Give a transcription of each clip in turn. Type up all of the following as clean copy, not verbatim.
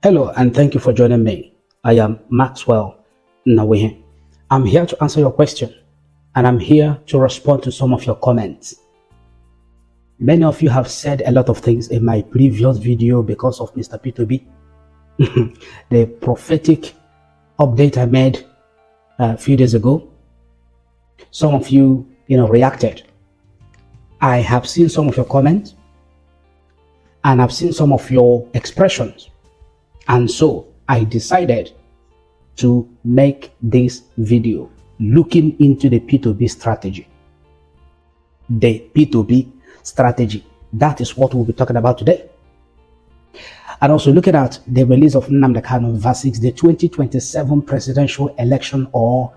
Hello, and thank you for joining me. I am Maxwell Nnawuihe. I'm here to answer your question, and I'm here to respond to some of your comments. Many of you have said a lot of things in my previous video because of Mr. Peter Obi. The prophetic update I made a few days ago. Some of you, reacted. I have seen some of your comments, and I've seen some of your expressions. And so I decided to make this video looking into the P2B strategy. The P2B strategy. That is what we'll be talking about today. And also looking at the release of Nnamdi Kanu versus the 2027 presidential election or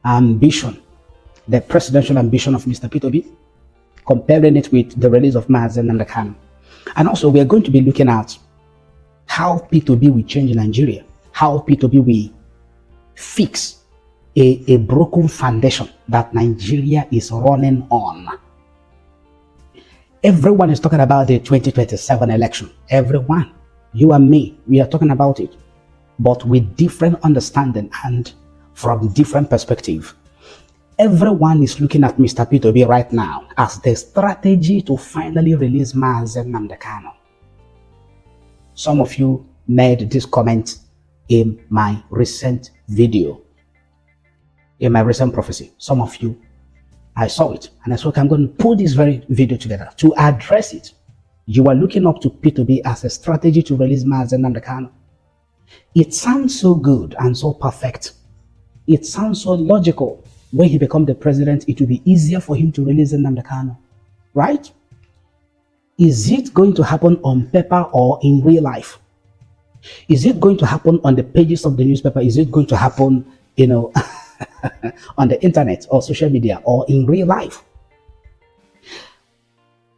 ambition. The presidential ambition of Mr. Peter Obi, comparing it with the release of Mazi Nnamdi Kanu. And also we are going to be looking at how P2B will change Nigeria, how P2B will fix a broken foundation that Nigeria is running on. Everyone is talking about the 2027 election. Everyone, you and me, we are talking about it, but with different understanding and from different perspective. Everyone is looking at Mr. Peter Obi right now as the strategy to finally release Mazi Nnamdi Kanu. Some of you made this comment in my recent video, in my recent prophecy. Some of you, I saw it, and I said, okay, I'm going to put this very video together to address it. You are looking up to Peter Obi as a strategy to release Mazi Nnamdi Kanu. It sounds so good and so perfect. It sounds so logical. When he becomes the president, it will be easier for him to release Nnamdi Kanu, right? Is it going to happen on paper or in real life? Is it going to happen on the pages of the newspaper? Is it going to happen, on the internet or social media or in real life?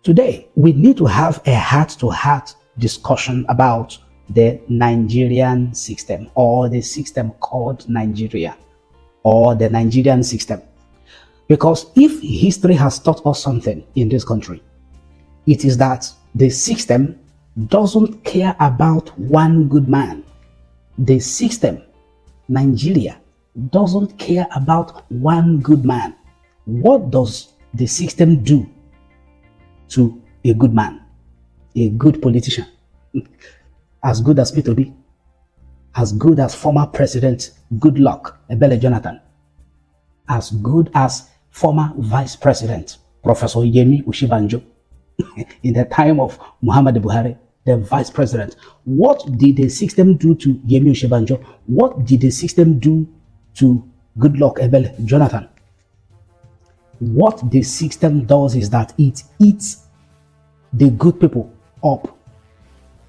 Today, we need to have a heart-to-heart discussion about the Nigerian system, or the system called Nigeria, or the Nigerian system. Because if history has taught us something in this country, it is that the system doesn't care about one good man. The system, Nigeria, doesn't care about one good man. What does the system do to a good man, a good politician? As good as Peter Obi, as good as former President Goodluck Jonathan, as good as former Vice President Professor Yemi Ushibanjo, in the time of Muhammadu Buhari, the vice president. What did the system do to Yemi Ushibanjo? What did the system do to Goodluck Jonathan? What the system does is that it eats the good people up.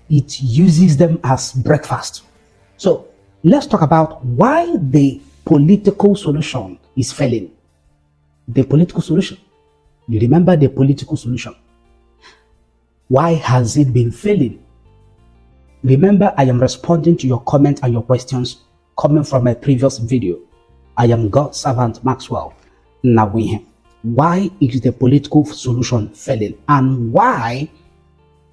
It uses them as breakfast. So let's talk about why the political solution is failing. The political solution. You remember the political solution. Why has it been failing? Remember, I am responding to your comments and your questions coming from my previous video. I am God's servant Maxwell Nnawuihe. Why is the political solution failing? And why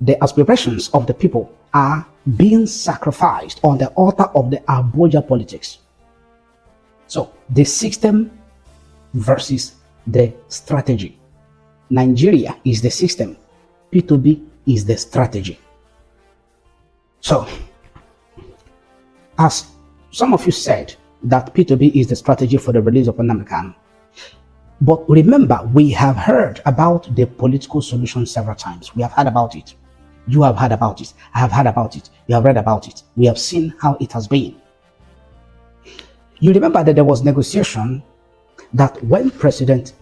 the aspirations of the people are being sacrificed on the altar of the Abuja politics? So, the system versus the strategy. Nigeria is the system. P2B is the strategy. So, as some of you said that P2B is the strategy for the release of Nnamdi Kanu. But remember, we have heard about the political solution several times. We have heard about it. You have heard about it. I have heard about it. You have read about it. We have seen how it has been. You remember that there was negotiation that when President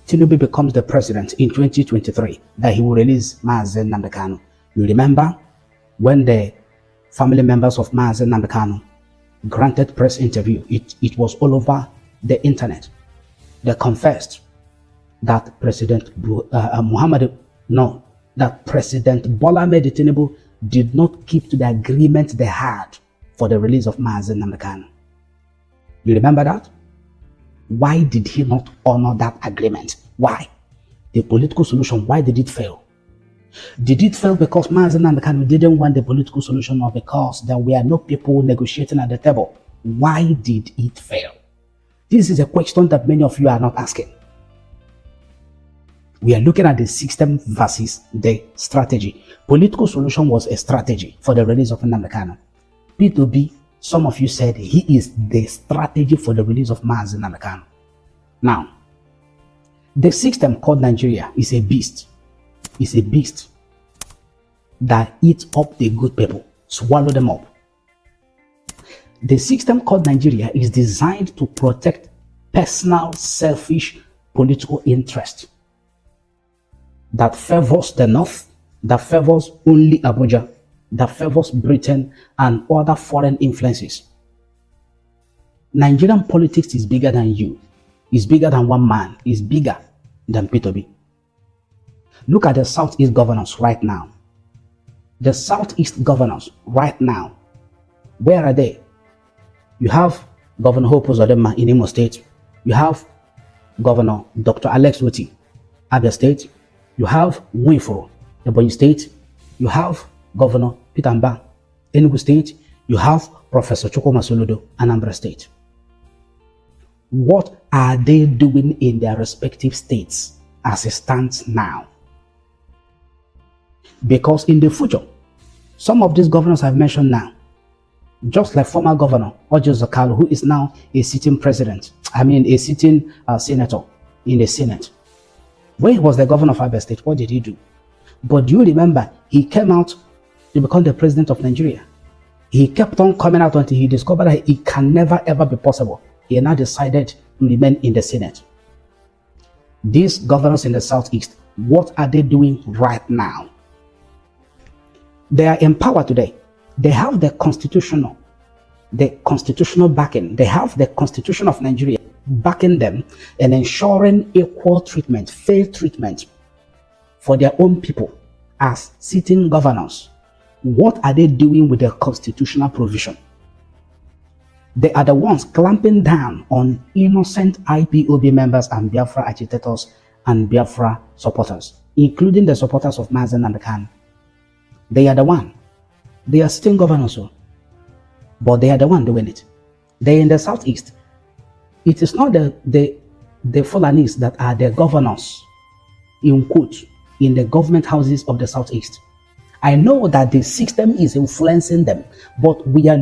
Tinubu becomes the president in 2023, that he will release Mazi Nnamdi Kanu. You remember when the family members of Mazi Nnamdi Kanu granted press interview, it was all over the internet. They confessed that President that President Bola Ahmed Tinubu did not keep to the agreement they had for the release of Mazi Nnamdi Kanu. You remember that? Why did he not honor that agreement? Why? The political solution, why did it fail? Did it fail because Mazi Nnamdi Kanu didn't want the political solution, or because there were no people negotiating at the table? Why did it fail? This is a question that many of you are not asking. We are looking at the system versus the strategy. Political solution was a strategy for the release of Nnamdi Kanu. Peter Obi, some of you said he is the strategy for the release of Mazi Nnamdi Kanu. Now, the system called Nigeria is a beast. It's a beast that eats up the good people, swallow them up. The system called Nigeria is designed to protect personal, selfish political interest that favors the North, that favors only Abuja, that favors Britain and other foreign influences. Nigerian politics is bigger than you. It's bigger than one man. It's bigger than Peter Obi. Look at the Southeast governors right now. The Southeast governors right now, where are they? You have Governor Hope Uzodinma in Imo State. You have Governor Dr. Alex Oti, Abia State. You have Nwifuru, Ebonyi State. You have Governor Peter Mba, Enugu State. You have Professor Chukwuma Soludo, Anambra State. What are they doing in their respective states as it stands now? Because in the future, some of these governors I've mentioned now, just like former governor Ojo Zakalu, who is now a sitting a sitting senator in the Senate. When he was the governor of Abia State, what did he do? But do you remember, he came out to become the president of Nigeria. He kept on coming out until he discovered that it can never ever be possible. He now decided to remain in the Senate. These governors in the Southeast, what are they doing right now? They are in power today. They have the constitutional backing. They have the Constitution of Nigeria backing them and ensuring equal treatment, fair treatment for their own people as sitting governors. What are they doing with the constitutional provision? They are the ones clamping down on innocent IPOB members and Biafra agitators and Biafra supporters, including the supporters of Mazi Nnamdi Kanu. They are the one. They are sitting governors, but they are the one doing it. They're in the Southeast. It is not the Fulanis that are the governors, in quote, in the government houses of the Southeast. I know that the system is influencing them, but we are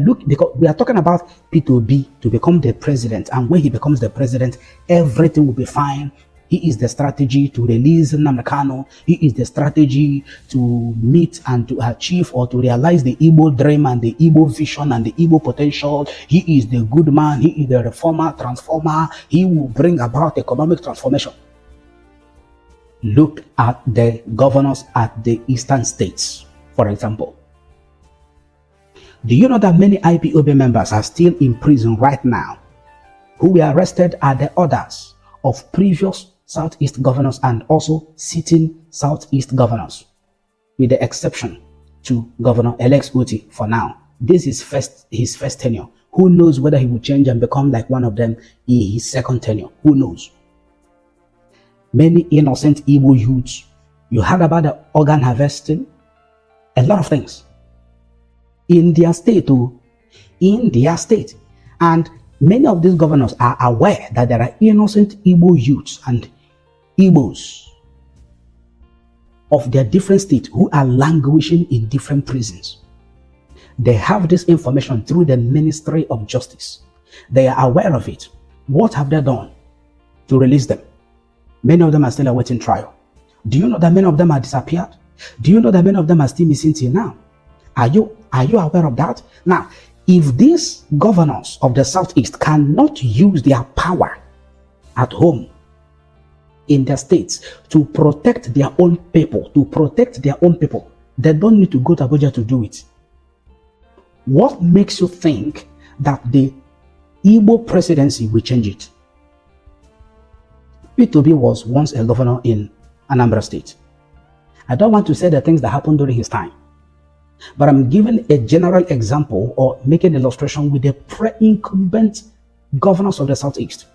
talking about Peter Obi to become the president, and when he becomes the president, everything will be fine. He is the strategy to release Nnamdi Kanu. He is the strategy to meet and to achieve or to realize the Igbo dream and the Igbo vision and the Igbo potential. He is the good man. He is the reformer, transformer. He will bring about economic transformation. Look at the governors at the eastern states, for example. Do you know that many IPOB members are still in prison right now, who were arrested at the orders of previous Southeast governors and also sitting Southeast governors, with the exception to Governor Alex Oti for now. This is his first tenure. Who knows whether he will change and become like one of them in his second tenure? Who knows? Many innocent Igbo youths. You heard about the organ harvesting? A lot of things. In their state, And many of these governors are aware that there are innocent Igbo youths and Igbos of their different states who are languishing in different prisons. They have this information through the Ministry of Justice. They are aware of it. What have they done to release them? Many of them are still awaiting trial. Do you know that many of them are disappeared? Do you know that many of them are still missing till now? Are you aware of that? Now, if these governors of the Southeast cannot use their power at home in their states to protect their own people, they don't need to go to Abuja to do it. What makes you think that the Igbo Presidency will change it? Peter Obi was once a governor in Anambra State. I don't want to say the things that happened during his time, but I'm giving a general example or making an illustration with the pre-incumbent governors of the Southeast.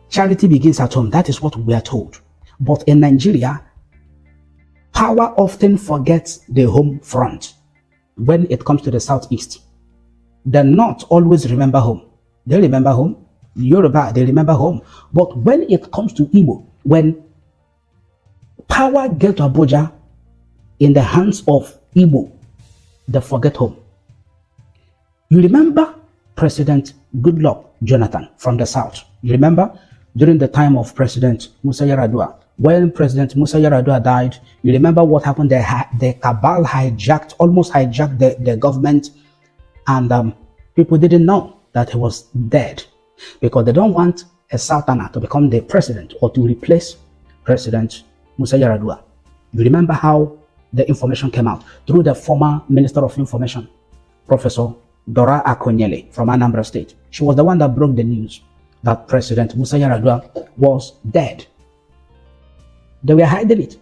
Charity begins at home. That is what we are told. But in Nigeria, Power often forgets the home front when it comes to the southeast. The North always remember home. They remember home. Yoruba, they remember home. But when it comes to Igbo, when power gets to Abuja in the hands of Igbo, they forget home. You remember President Goodluck Jonathan from the South. You remember during the time of President Musa Yar'Adua, when President Musa Yar'Adua died, you remember what happened? The cabal almost hijacked the government, and people didn't know that he was dead because they don't want a Southerner to become the president or to replace President Musa Yar'Adua. You remember how the information came out through the former Minister of Information, Professor Dora Akonyele from Anambra State. She was the one that broke the news that President Musa Yar'Adua was dead. They were hiding it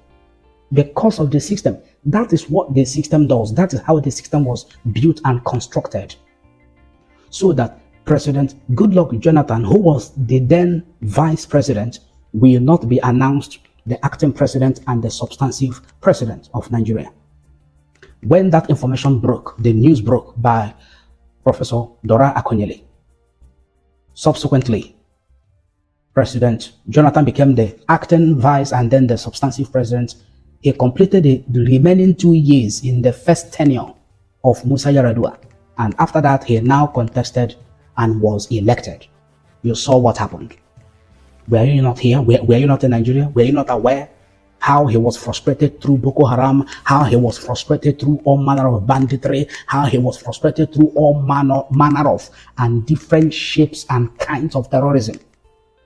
because of the system. That is what the system does. That is how the system was built and constructed. So that President Goodluck Jonathan, who was the then vice president, will not be announced the acting president and the substantive president of Nigeria. When that information broke, the news broke by Professor Dora Akonyele. Subsequently, President Jonathan became the acting vice and then the substantive president. He completed the remaining 2 years in the first tenure of Musa Yar'Adua. And after that, he now contested and was elected. You saw what happened. Were you not here? Were you not in Nigeria? Were you not aware how he was frustrated through Boko Haram, how he was frustrated through all manner of banditry, how he was frustrated through all manner of and different shapes and kinds of terrorism?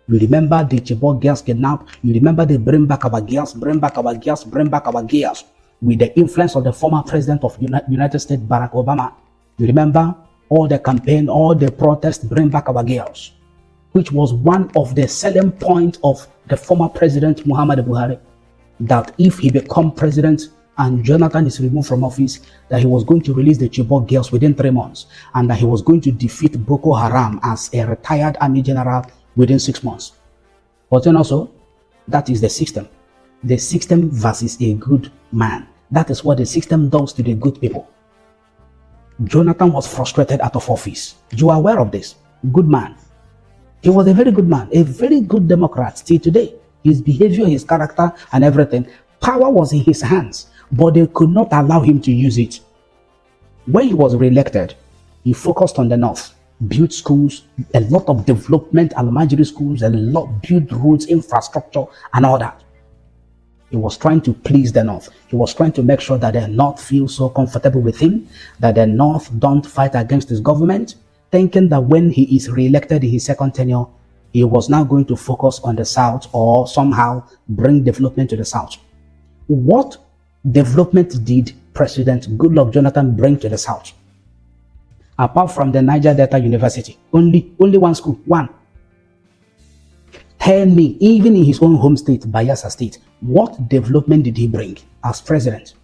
You remember the Chibok girls kidnapped. You remember the bring back our girls, bring back our girls, bring back our girls, with the influence of the former president of United States, Barack Obama. You remember all the campaign, all the protests, bring back our girls, which was one of the selling points of the former president, Muhammadu Buhari, that if he become president and Jonathan is removed from office, that he was going to release the Chibok girls within 3 months, and that he was going to defeat Boko Haram as a retired army general within 6 months. But then also, that is the system. The system versus a good man. That is what the system does to the good people. Jonathan was frustrated out of office. You are aware of this. Good man. He was a very good man, a very good Democrat till today. His behavior, his character, and everything. Power was in his hands, but they could not allow him to use it. When he was re-elected, he focused on the North. Built schools, a lot of development, Almajiri schools, a lot built roads, infrastructure, and all that. He was trying to please the North. He was trying to make sure that the North feels so comfortable with him, that the North don't fight against his government, thinking that when he is re-elected in his second tenure, he was now going to focus on the South or somehow bring development to the South. What development did President Goodluck Jonathan bring to the South? Apart from the Niger Delta University, only one school, one. Tell me, even in his own home state, Bayelsa State, what development did he bring as president?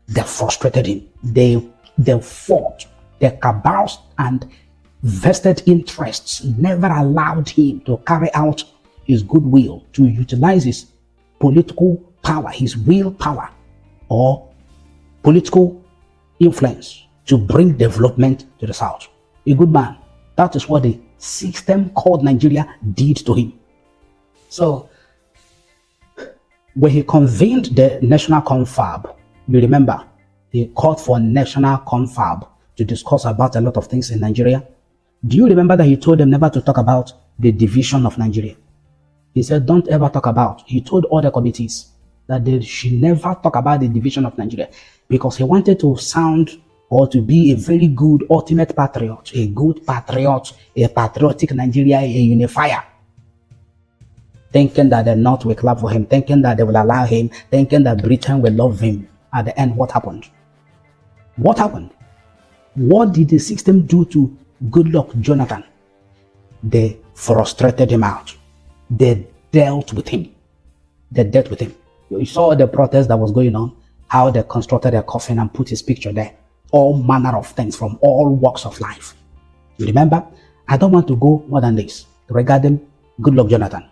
They frustrated him. They fought. Their cabals and vested interests never allowed him to carry out his goodwill, to utilize his political power, his will power, or political influence to bring development to the South. A good man. That is what the system called Nigeria did to him. So, when he convened the National Confab, you remember, he called for National Confab to discuss about a lot of things in Nigeria. Do you remember that he told them never to talk about the division of Nigeria? He said, don't ever talk about. He told all the committees that they should never talk about the division of Nigeria, because he wanted to sound or to be a very good ultimate patriot, a good patriot, a patriotic Nigeria, a unifier. Thinking that the North will clap for him, thinking that they will allow him, thinking that Britain will love him. At the end, what happened? What happened? What did the system do to Goodluck Jonathan? They frustrated him out. They dealt with him. They dealt with him. You saw the protest that was going on, how they constructed a coffin and put his picture there. All manner of things from all walks of life. You remember? I don't want to go more than this regarding Goodluck Jonathan.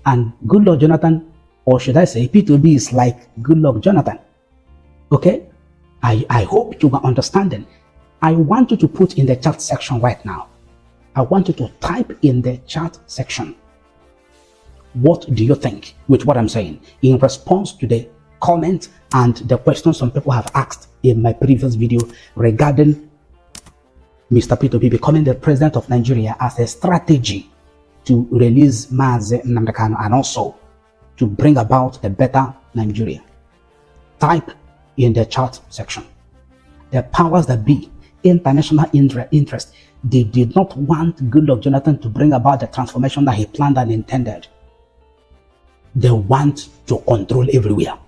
And Goodluck Jonathan, or should I say, Peter Obi is like Goodluck Jonathan. Okay? I hope you are understanding. I want you to put in the chat section right now. I want you to type in the chat section. What do you think with what I'm saying in response to the comment and the questions some people have asked in my previous video regarding Mr. Peter Obi becoming the president of Nigeria as a strategy to release Mazi Nnamdi Kanu and also to bring about a better Nigeria? Type in the chat section. The powers that be, international interest, they did not want Goodluck Jonathan to bring about the transformation that he planned and intended. They want to control everywhere.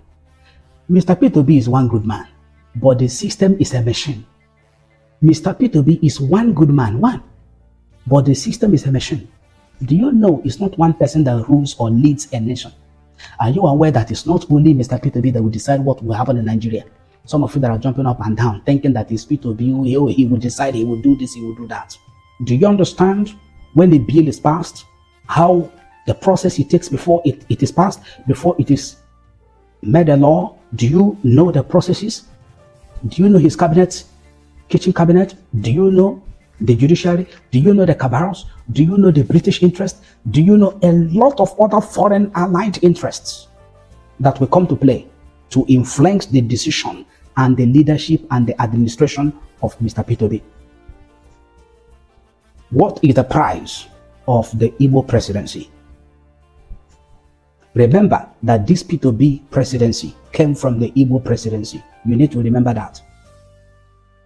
Mr. Peter Obi is one good man, but the system is a machine. Mr. Peter Obi is one good man, but the system is a machine. Do you know it's not one person that rules or leads a nation? Are you aware that it's not only Mr. Peter Obi that will decide what will happen in Nigeria? Some of you that are jumping up and down thinking that it's Peter Obi, he will decide, he will do this, he will do that. Do you understand when the bill is passed, how the process it takes before it is passed, before it is made a law? Do you know the processes? Do you know his cabinet, kitchen cabinet? Do you know the judiciary? Do you know the cabals? Do you know the British interest? Do you know a lot of other foreign allied interests that will come to play to influence the decision and the leadership and the administration of Mr. Peter Obi? What is the price of the Igbo presidency? Remember that this Peter Obi presidency came from the Igbo presidency. You need to remember that.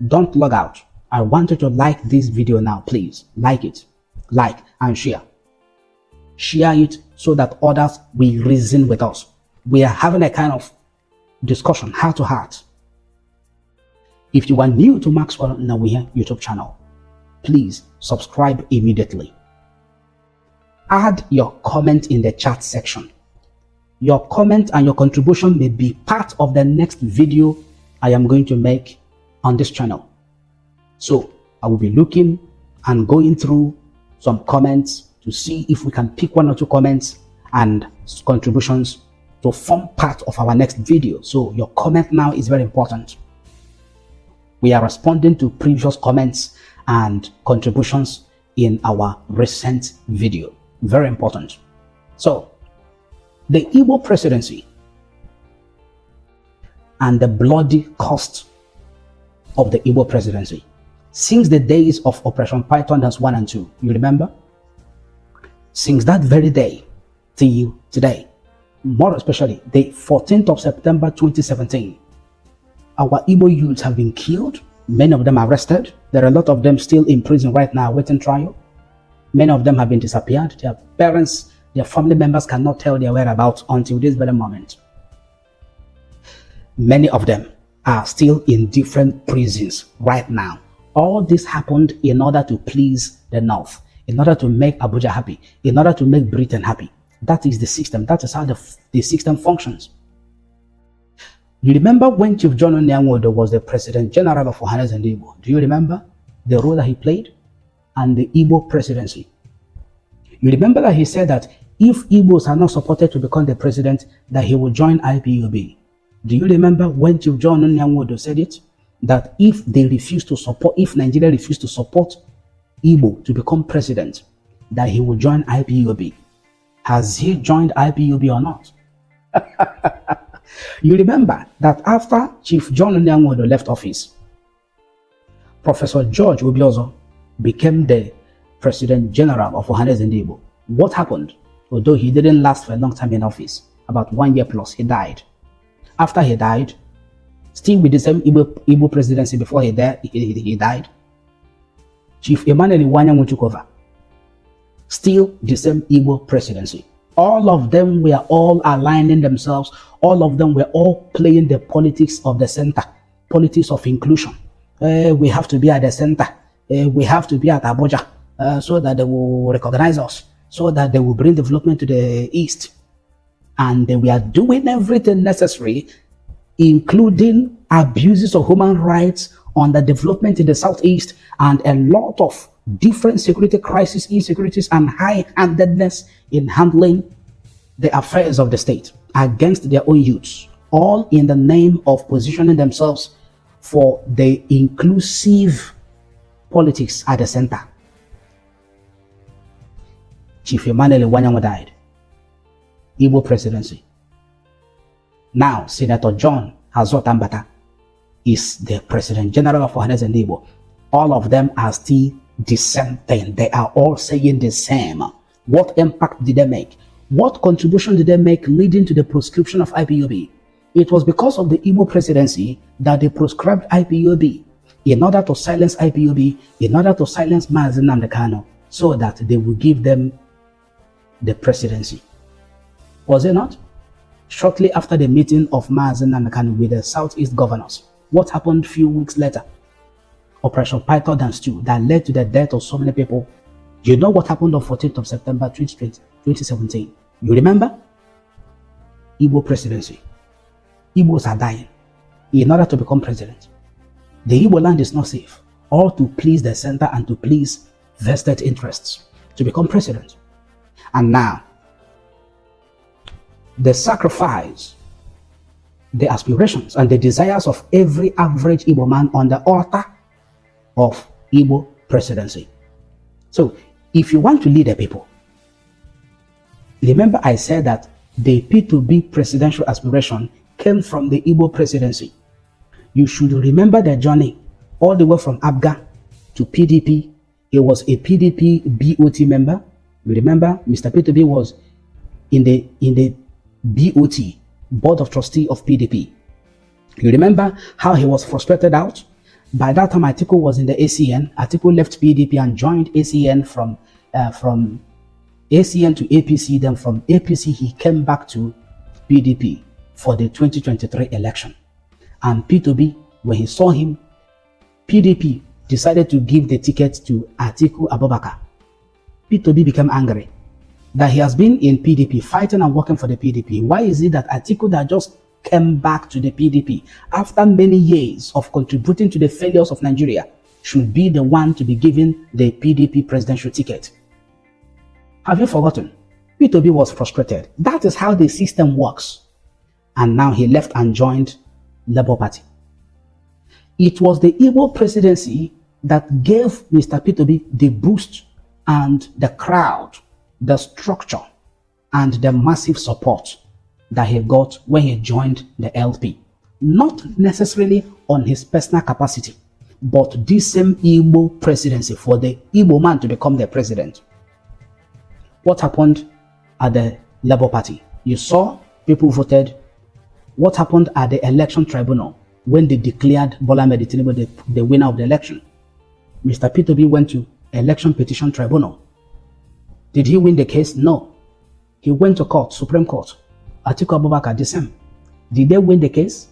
Don't log out. I want you to like this video now, please. Like it. Like and share. Share it so that others will reason with us. We are having a kind of discussion, heart to heart. If you are new to Maxwell Nnawuihe YouTube channel, please subscribe immediately. Add your comment in the chat section. Your comment and your contribution may be part of the next video I am going to make on this channel. So I will be looking and going through some comments to see if we can pick one or two comments and contributions to form part of our next video. So your comment now is very important. We are responding to previous comments and contributions in our recent video. Very important. So the Igbo presidency and the bloody cost of the Igbo presidency since the days of Operation Python Dance 1 and 2, you remember? Since that very day till today, more especially the 14th of September 2017, our Igbo youths have been killed. Many of them arrested. There are a lot of them still in prison right now waiting trial. Many of them have been disappeared. Their parents, their family members cannot tell their whereabouts until this very moment. Many of them are still in different prisons right now. All this happened in order to please the North, in order to make Abuja happy, in order to make Britain happy. That is the system. That is how the system functions. You remember when Chief John Nnawuihe was the President General of Ohanes and Igbo? Do you remember the role that he played and the Igbo presidency? You remember that he said that if Igbos are not supported to become the president, that he will join IPOB. Do you remember when Chief John Nnawuihe said it? That if they refuse to support, if Nigeria refused to support Igbo to become president, that he will join IPOB. Has he joined IPOB or not? You remember that after Chief John Nnawuihe left office, Professor George Obiozor became the President General of Ohanes and Igbo. What happened? Although he didn't last for a long time in office, about 1 year plus, he died. After he died, still with the same Igbo presidency before he died, Chief Emmanuel Iwanyang took over. Still the same Igbo presidency. All of them were all aligning themselves. All of them were all playing the politics of the center, politics of inclusion. We have to be at the center. We have to be at Abuja so that they will recognize us, so that they will bring development to the East. And we are doing everything necessary, including abuses of human rights on the development in the Southeast and a lot of different security crises, insecurities, and high-handedness in handling the affairs of the state against their own youths. all in the name of positioning themselves for the inclusive politics at the center. Chief Emmanuel Nnawuihe died. Igbo Presidency. Now, Senator John Azotambata is the President General of Ohanes and Igbo. All of them are still the same thing. They are all saying the same. What impact did they make? What contribution did they make leading to the proscription of IPOB? It was because of the Igbo Presidency that they proscribed IPOB in order to silence IPOB, in order to silence Mazi Nnamdi Kanu, so that they would give them the presidency. Was it not? Shortly after the meeting of Mazi Nnamdi Kanu with the Southeast governors, what happened a few weeks later? Operation Python and Stew that led to the death of so many people. You know what happened on 14th of September 2017? You remember? Igbo Presidency. Igbos are dying in order to become president. The Igbo land is not safe, all to please the center and to please vested interests to become president. And now, the sacrifice, the aspirations and the desires of every average Igbo man on the altar of Igbo presidency. So, if you want to lead the people, remember I said that the P2B presidential aspiration came from the Igbo presidency. You should remember the journey all the way from Abga to PDP. He was a PDP BOT member. You remember Mr. P2B was in the BOT, Board of Trustee of PDP. You remember how he was frustrated out? By that time, Atiku was in the ACN. Atiku left PDP and joined ACN from ACN to APC. Then from APC, he came back to PDP for the 2023 election. And P2B, when he saw him, PDP decided to give the ticket to Atiku Abubakar. P2B became angry that he has been in PDP, fighting and working for the PDP. Why is it that Atiku that just came back to the PDP after many years of contributing to the failures of Nigeria should be the one to be given the PDP presidential ticket? Have you forgotten? P2B was frustrated. That is how the system works. And now he left and joined Labour Party. It was the Igbo presidency that gave Mr. P2B the boost and the crowd, the structure, and the massive support that he got when he joined the LP. Not necessarily on his personal capacity, but this same Igbo presidency for the Igbo man to become the president. What happened at the Labour Party? You saw people voted. What happened at the election tribunal when they declared Bola Ahmed Tinubu the winner of the election? Mr. P2B went to election petition tribunal. Did he win the case? No. He went to court, Supreme Court. Atiku Abubakar the same. Did they win the case?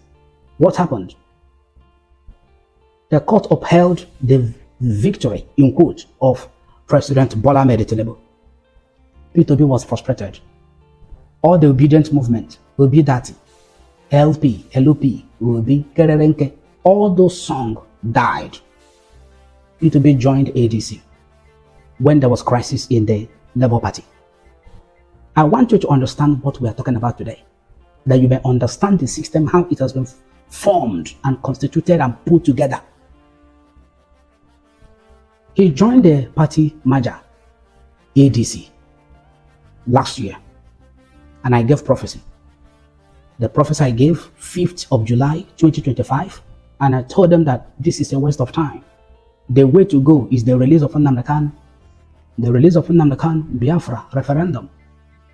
What happened? The court upheld the victory, in quote, of President Bola Ahmed Tinubu. P2B was frustrated. All the Obidient movement will be that LP, LOP, will be Kererenke. All those songs died. P2B joined ADC when there was crisis in the Labour Party. I want you to understand what we are talking about today, that you may understand the system, how it has been formed and constituted and put together. He joined the party merger, ADC, last year, and I gave prophecy. The prophecy I gave 5th of July 2025, and I told them that this is a waste of time. The way to go is the release of Nnamdi Kanu, the release of Nnamdi Kanu, Biafra referendum,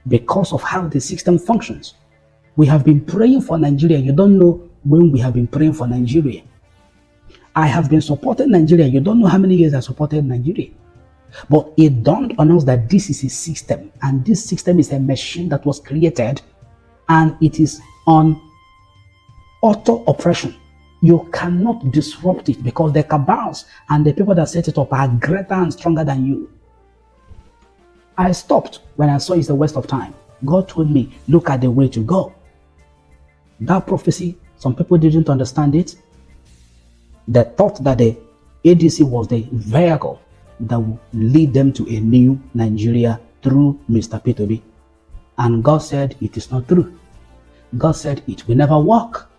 because of how the system functions. We have been praying for Nigeria. You don't know when we have been praying for Nigeria. I have been supporting Nigeria. You don't know how many years I supported Nigeria. But it dawned on us that this is a system, and this system is a machine that was created, and it is on auto operation. You cannot disrupt it because the cabals and the people that set it up are greater and stronger than you. I stopped when I saw it's a waste of time. God told me, look at the way to go. That prophecy, some people didn't understand it. They thought that the ADC was the vehicle that would lead them to a new Nigeria through Mr. P2B. And God said it is not true. God said it will never work.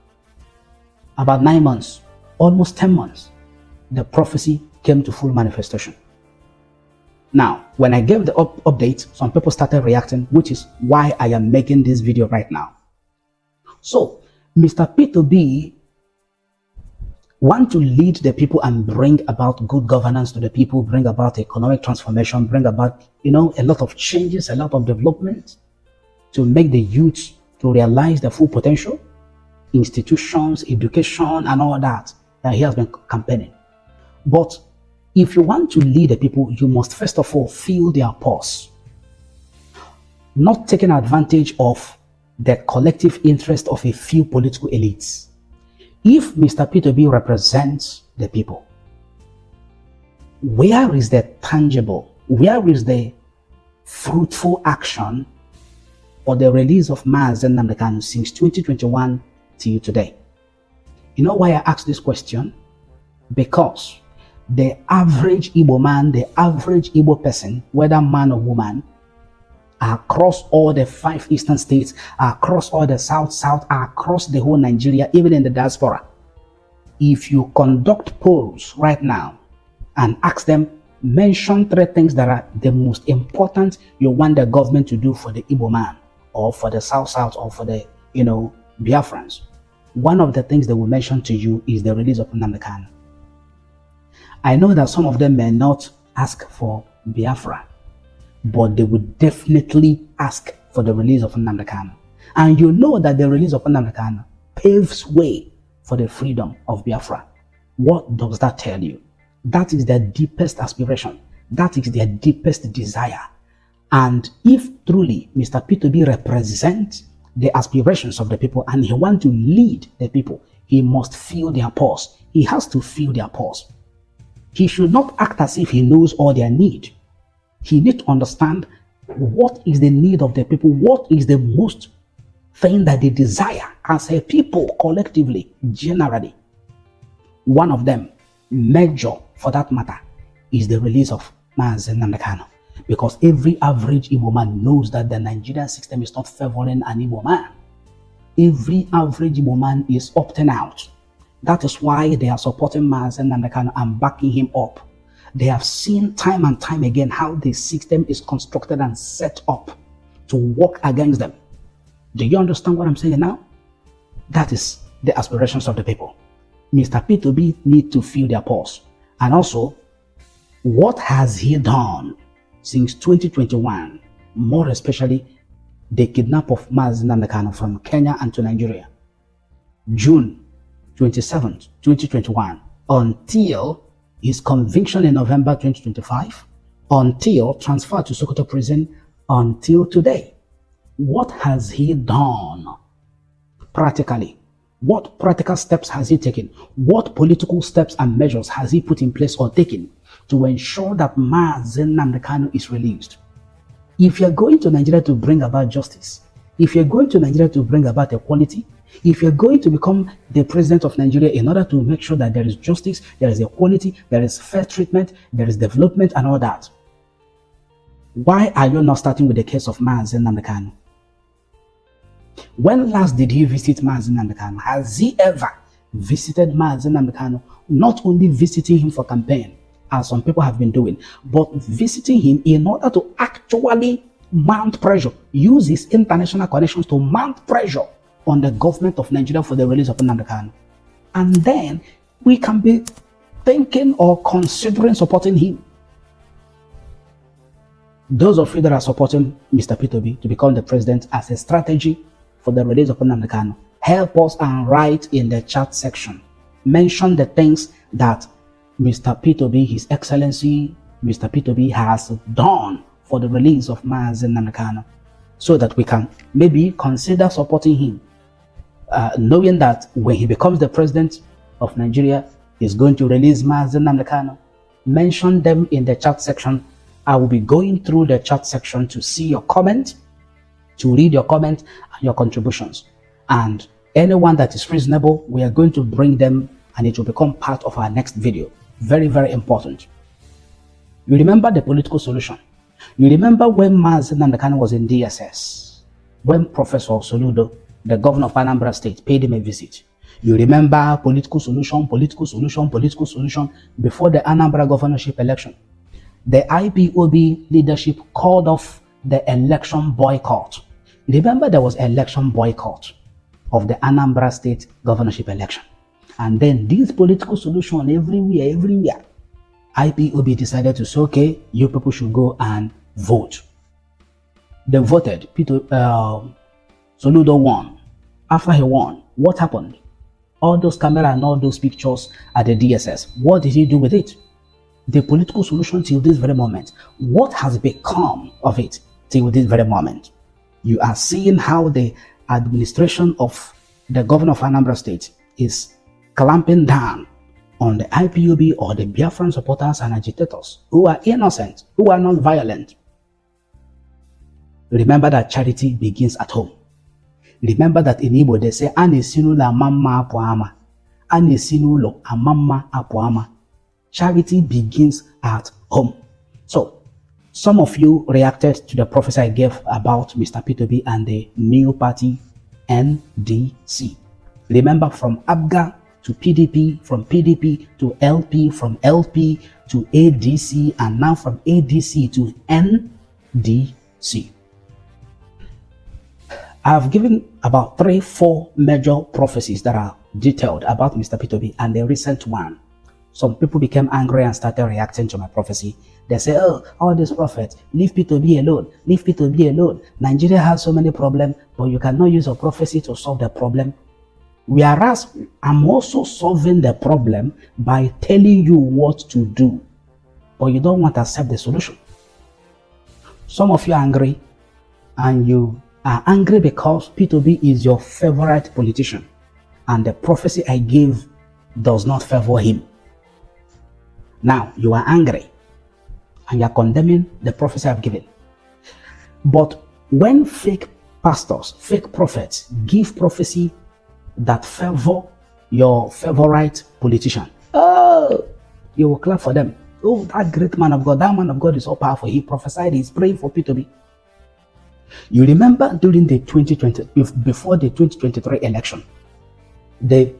About 9 months, almost 10 months, the prophecy came to full manifestation. Now, when I gave the update, some people started reacting, which is why I am making this video right now. So, Mr. Peter Obi want to lead the people and bring about good governance to the people, bring about economic transformation, bring about, a lot of changes, a lot of development to make the youth to realize their full potential, institutions, education, and all that he has been campaigning. But if you want to lead the people, you must first of all feel their pulse, not taking advantage of the collective interest of a few political elites. If Mr. Peter Obi represents the people, where is the tangible, where is the fruitful action for the release of Mazi Nnamdi Kanu since 2021 till today? You know why I ask this question? Because the average Igbo man, the average Igbo person, whether man or woman, across all the 5 eastern states, across all the south, across the whole Nigeria, even in the diaspora, if you conduct polls right now and ask them, mention 3 things that are the most important you want the government to do for the Igbo man, or for the south, or for the, Biafrans, one of the things they will mention to you is the release of Nnamdi Kanu. I know that some of them may not ask for Biafra, but they would definitely ask for the release of Nnamdi Kanu. And you know that the release of Nnamdi Kanu paves way for the freedom of Biafra. What does that tell you? That is their deepest aspiration. That is their deepest desire. And if truly Mr. Peter Obi represents the aspirations of the people and he wants to lead the people, he must feel their pulse. He has to feel their pulse. He should not act as if he knows all their need. He needs to understand what is the need of the people, what is the most thing that they desire as a people collectively, generally. One of them, major for that matter, is the release of Mazi Nnamdi Kanu. Because every average Igbo man knows that the Nigerian system is not favoring an Igbo man. Every average Igbo man is opting out. That is why they are supporting Mazi Nnamdi Kanu and backing him up. They have seen time and time again how the system is constructed and set up to work against them. Do you understand what I'm saying now? That is the aspirations of the people. Mr. Peter Obi needs to feel their pulse. And also, what has he done since 2021, more especially the kidnap of Mazi Nnamdi Kanu from Kenya and to Nigeria? June 27th, 2021, until his conviction in November 2025, until transfer to Sokoto prison, until today. What has he done practically? What practical steps has he taken? What political steps and measures has he put in place or taken to ensure that Mazi Nnamdi Kanu is released? If you're going to Nigeria to bring about justice, if you're going to Nigeria to bring about equality, if you're going to become the president of Nigeria in order to make sure that there is justice, there is equality, there is fair treatment, there is development and all that, why are you not starting with the case of Mazi Nnamdi Kanu? When last did he visit Mazi Nnamdi Kanu? Has he ever visited Mazi Nnamdi Kanu? Not only visiting him for campaign, as some people have been doing, but visiting him in order to actually mount pressure, use his international connections to mount pressure on the government of Nigeria for the release of Nnamdi Kanu. And then we can be thinking or considering supporting him. Those of you that are supporting Mr. Peter Obi to become the president as a strategy for the release of Nnamdi Kanu, help us and write in the chat section. Mention the things that Mr. Peter Obi, His Excellency, Mr. Peter Obi has done for the release of Mazi Nnamdi Kanu, so that we can maybe consider supporting him, knowing that when he becomes the president of Nigeria, he's going to release Mazi Nnamdi Kanu. Mention them in the chat section. I will be going through the chat section to see your comment, to read your comment and your contributions. And anyone that is reasonable, we are going to bring them and it will become part of our next video. Very, very important. You remember the political solution. You remember when Mazi Nnamdi Kanu was in DSS, when Professor Soludo the governor of Anambra State, paid him a visit. You remember political solution before the Anambra governorship election. The IPOB leadership called off the election boycott. Remember, there was election boycott of the Anambra State governorship election. And then this political solution everywhere, IPOB decided to say, okay, you people should go and vote. They voted. Peter Soludo won. After he won, what happened? All those cameras and all those pictures at the DSS, what did he do with it? The political solution till this very moment. What has become of it till this very moment? You are seeing how the administration of the governor of Anambra State is clamping down on the IPOB or the Biafran supporters and agitators who are innocent, who are not violent. Remember that charity begins at home. Remember that in Igbo they say, Ane sinula mama apuama. Ane sinulo amama apuama. Charity begins at home. So, some of you reacted to the prophecy I gave about Mr. Peter Obi and the new party NDC. Remember, from ABGA to PDP, from PDP to LP, from LP to ADC, and now from ADC to NDC. I've given about 3-4 major prophecies that are detailed about Mr. Peter Obi, and the recent one. Some people became angry and started reacting to my prophecy. They say, oh, all these prophets, leave Peter Obi alone, leave Peter Obi alone. Nigeria has so many problems, but you cannot use a prophecy to solve the problem. Whereas I'm also solving the problem by telling you what to do, but you don't want to accept the solution. Some of you are angry, and you are angry because Peter Obi is your favorite politician, and the prophecy I gave does not favor him. Now you are angry and you are condemning the prophecy I've given. But when fake pastors, fake prophets give prophecy that favor your favorite politician, oh, you will clap for them. Oh, that great man of God, that man of God is so powerful. He prophesied, he's praying for Peter Obi. You remember during the 2020, before the 2023 election, the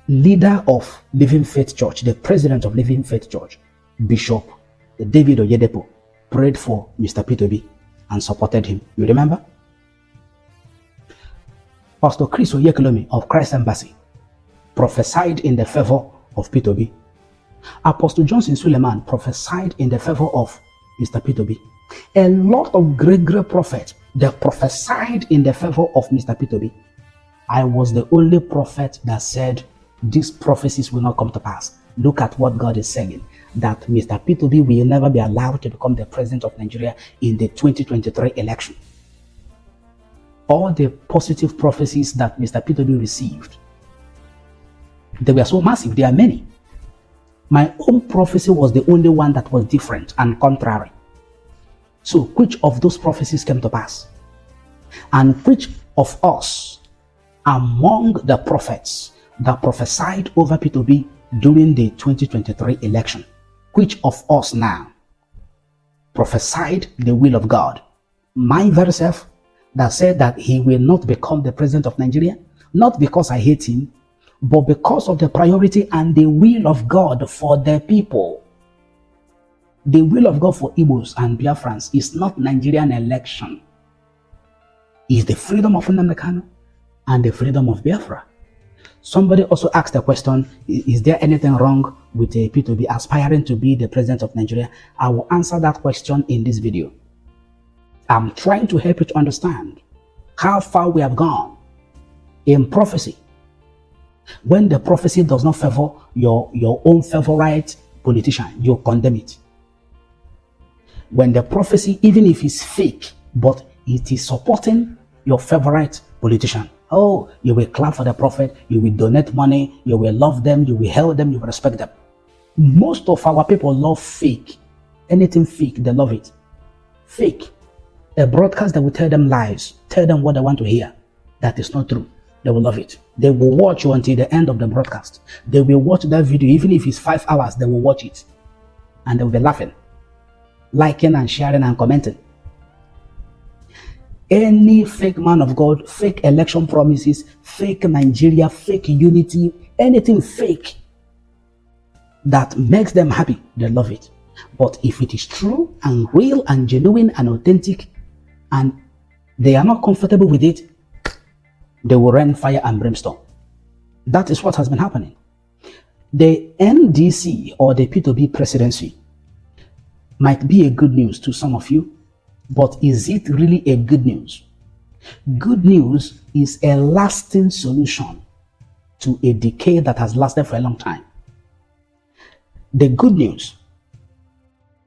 leader of Living Faith Church, the president of Living Faith Church, Bishop David Oyedepo, prayed for Mr. Peter Obi and supported him. You remember? Pastor Chris Oyekelomi of Christ Embassy prophesied in the favor of Peter Obi. Apostle Johnson Suleiman prophesied in the favor of Mr. Peter Obi. A lot of great prophets, they prophesied in the favor of Mr. Peter Obi. I was the only prophet that said these prophecies will not come to pass. Look at what God is saying, that Mr. Peter Obi will never be allowed to become the president of Nigeria in the 2023 election. All the positive prophecies that Mr. Peter Obi received, they were so massive, there are many. My own prophecy was the only one that was different and contrary. So which of those prophecies came to pass? And which of us among the prophets that prophesied over Peter Obi during the 2023 election, which of us now prophesied the will of God? My very self that said that he will not become the president of Nigeria, not because I hate him, but because of the priority and the will of God for the people. The will of God for Igbos and Biafrans is not Nigerian election. It's the freedom of Nnamdi Kanu and the freedom of Biafra. Somebody also asked the question, is there anything wrong with Peter Obi aspiring to be the president of Nigeria? I will answer that question in this video. I'm trying to help you to understand how far we have gone in prophecy. When the prophecy does not favor your own favorite politician, you condemn it. When the prophecy, even if it's fake, but it is supporting your favorite politician, oh, you will clap for the prophet, you will donate money, you will love them, you will help them, you will respect them. Most of our people love fake. Anything fake, they love it. Fake. A broadcast that will tell them lies, tell them what they want to hear. That is not true. They will love it. They will watch you until the end of the broadcast. They will watch that video, even if it's 5 hours, they will watch it. And they will be laughing, liking and sharing and commenting. Any fake man of God, fake election promises, fake Nigeria, fake unity, anything fake that makes them happy, they love it. But if it is true and real and genuine and authentic and they are not comfortable with it, they will rain fire and brimstone. That is what has been happening. The NDC or the Peter Obi presidency might be a good news to some of you, but is it really a good news? Good news is a lasting solution to a decay that has lasted for a long time. The good news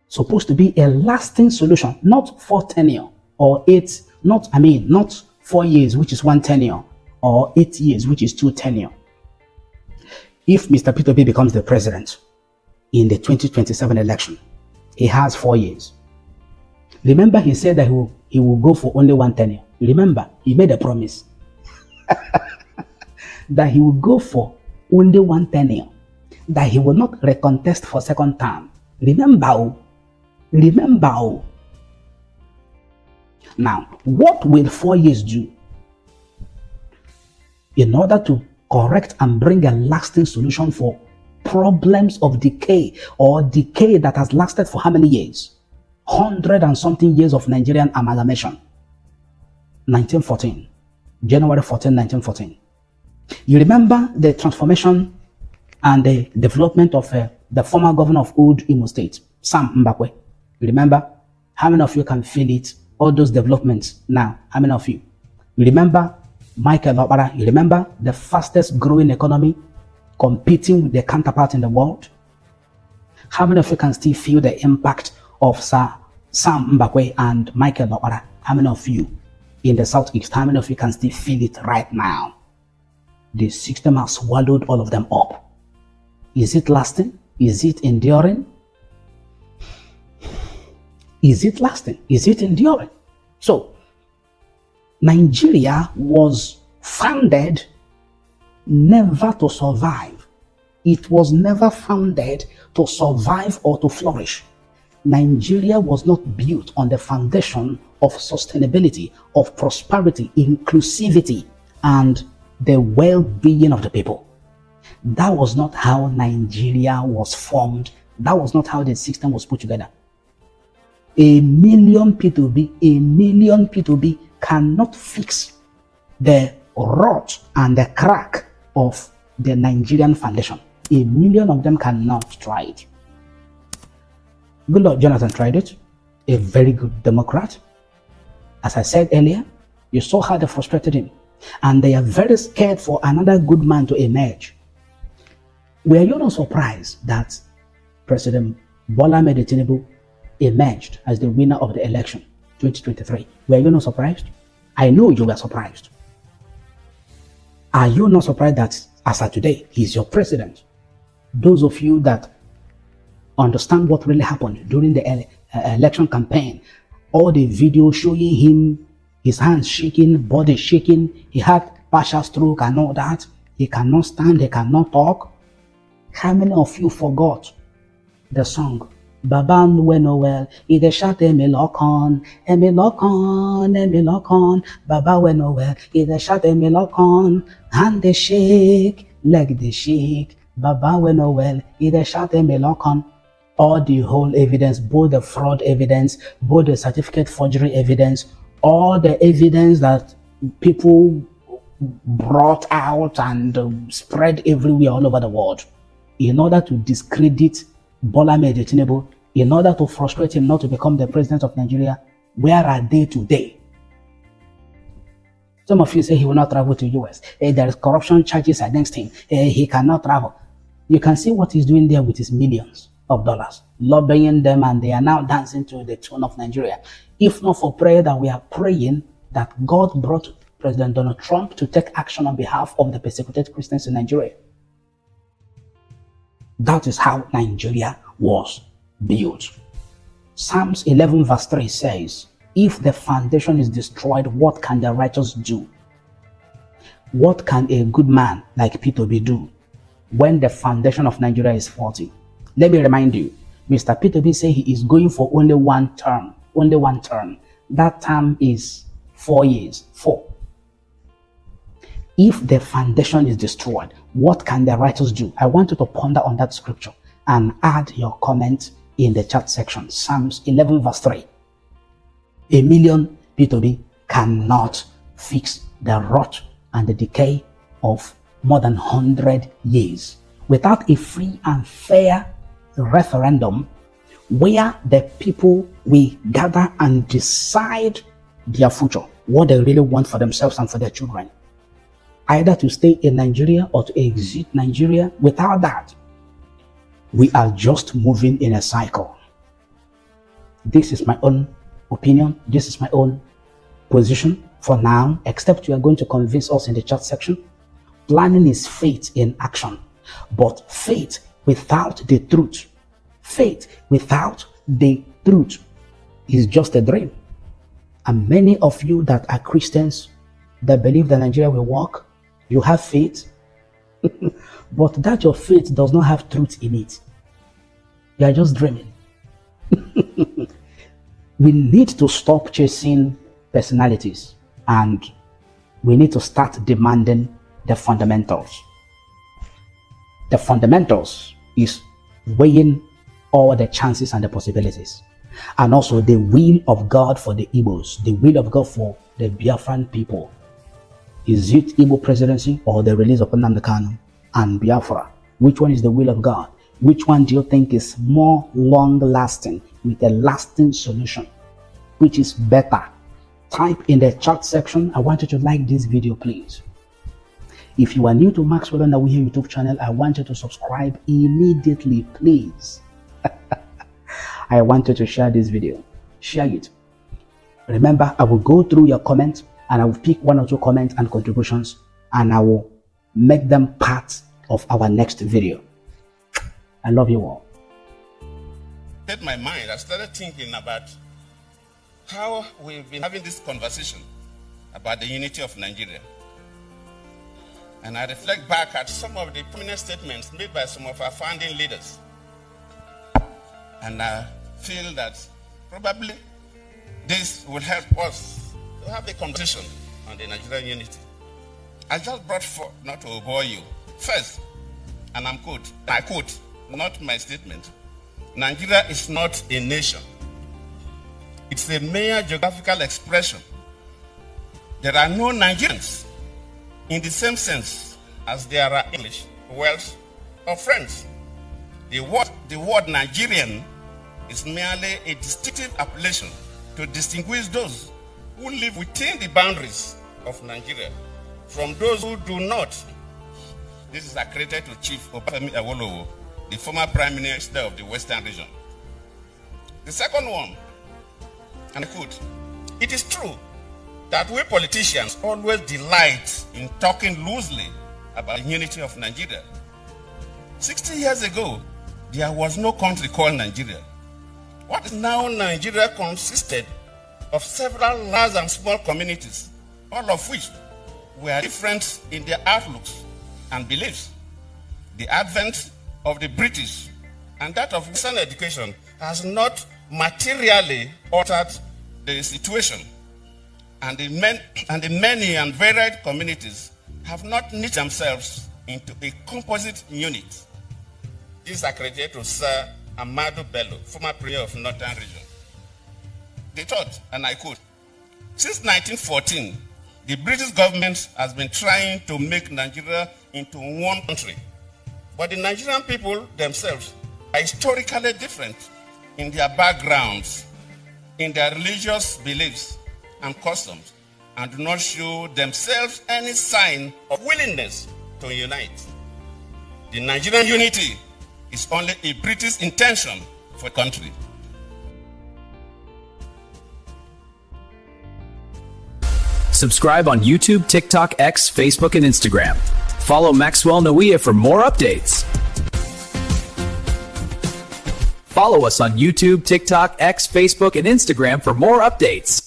supposed to be a lasting solution, not for tenure or not 4 years, which is one tenure, or 8 years, which is two tenure. If Mr. Peter Obi becomes the president in the 2027 election, he has 4 years. Remember, he said that he will go for only one tenure. Remember, he made a promise that he will go for only one tenure, that he will not recontest for second term. Remember. Now, what will 4 years do in order to correct and bring a lasting solution for problems of decay, or decay that has lasted for how many years? 100 and something years of Nigerian amalgamation. 1914, January 14, 1914. You remember the transformation and the development of the former governor of old Imo State, Sam Mbakwe. You remember? How many of you can feel it? All those developments now. How many of you? You remember Michael Obara? You remember the fastest growing economy competing with their counterpart in the world? How many of you can still feel the impact of Sam Mbakwe and Michael Obara? How many of you in the Southeast, how many of you can still feel it right now? The system has swallowed all of them up. Is it lasting? Is it enduring? Is it lasting? Is it enduring? So, Nigeria was founded never to survive. It was never founded to survive or to flourish. Nigeria was not built on the foundation of sustainability, of prosperity, inclusivity, and the well-being of the people. That was not how Nigeria was formed. That was not how the system was put together. A million P2B cannot fix the rot and the crack of the Nigerian foundation. A million of them cannot try it. Goodluck Jonathan tried it, a very good Democrat. As I said earlier, you saw how they frustrated him. And they are very scared for another good man to emerge. Were you not surprised that President Bola Ahmed Tinubu emerged as the winner of the election 2023? Were you not surprised? I know you were surprised. Are you not surprised that as of today, he's your president? Those of you that understand what really happened during the election campaign, all the videos showing him, his hands shaking, body shaking, he had partial stroke and all that, he cannot stand, he cannot talk. How many of you forgot the song? Baba Nnawuihe, ide shout Emilokon, Baba Nnawuihe, ide shout Emilokon, hand they shake, leg they shake, Baba Nnawuihe, ide shout Emilokon. All the whole evidence, both the fraud evidence, both the certificate forgery evidence, all the evidence that people brought out and spread everywhere all over the world in order to discredit Bola Ahmed Tinubu, in order to frustrate him not to become the president of Nigeria. Where are they today? Some of you say he will not travel to US. There is corruption charges against him. He cannot travel. You can see what he's doing there with his millions of dollars, lobbying them, and they are now dancing to the tune of Nigeria. If not for prayer that we are praying that God brought President Donald Trump to take action on behalf of the persecuted Christians in Nigeria. That is how Nigeria was built. Psalms 11 verse 3 says, if the foundation is destroyed, what can the righteous do? What can a good man like Peter Obi do when the foundation of Nigeria is faulty? Let me remind you, Mr. Peter Obi said he is going for only one term. Only one term. That term is 4 years. 4. If the foundation is destroyed, what can the writers do? I want you to ponder on that scripture and add your comment in the chat section. Psalms 11 verse 3. A million P2B cannot fix the rot and the decay of more than 100 years. Without a free and fair referendum where the people will gather and decide their future, what they really want for themselves and for their children, either to stay in Nigeria or to exit Nigeria. Without that, we are just moving in a cycle. This is my own opinion. This is my own position for now, except you are going to convince us in the chat section. Planning is faith in action, but faith without the truth, is just a dream. And many of you that are Christians that believe that Nigeria will work, you have faith, but that your faith does not have truth in it. You are just dreaming. We need to stop chasing personalities and we need to start demanding the fundamentals. The fundamentals is weighing all the chances and the possibilities, and also the will of God for the Igbos, the will of God for the Biafran people. Is it Igbo Presidency or the release of Nnamdi Kanu and Biafra? Which one is the will of God? Which one do you think is more long-lasting, with a lasting solution? Which is better? Type in the chat section. I want you to like this video, please. If you are new to Maxwell Nnawuihe YouTube channel, I want you to subscribe immediately, please. I want you to share this video. Share it. Remember, I will go through your comments and I will pick 1 or 2 comments and contributions and I will make them part of our next video. I love you all. In my mind, I started thinking about how we've been having this conversation about the unity of Nigeria. And I reflect back at some of the prominent statements made by some of our founding leaders. And I feel that probably this will help us to have a conversation on the Nigerian unity. I just brought forth, not to bore you. First, and I quote, not my statement, Nigeria is not a nation. It's a mere geographical expression. There are no Nigerians in the same sense as there are English, Welsh, or French. The word Nigerian is merely a distinctive appellation to distinguish those who live within the boundaries of Nigeria from those who do not. This is accredited to Chief Obi the former Prime Minister of the Western region. The second one, and I quote, it is true that we politicians always delight in talking loosely about the unity of Nigeria. 60 years ago, there was no country called Nigeria. What is now Nigeria consisted of several large and small communities, all of which were different in their outlooks and beliefs. The advent of the British and that of Western education has not materially altered the situation, and the many and varied communities have not knit themselves into a composite unit. This is accredited to Sir Ahmadu Bello, former Premier of Northern Region. They thought, and I quote, since 1914, the British government has been trying to make Nigeria into one country. But the Nigerian people themselves are historically different in their backgrounds, in their religious beliefs and customs, and do not show themselves any sign of willingness to unite. The Nigerian unity is only a British intention for the country. Subscribe on YouTube, TikTok, X, Facebook, and Instagram. Follow Maxwell Nnawuihe for more updates. Follow us on YouTube, TikTok, X, Facebook, and Instagram for more updates.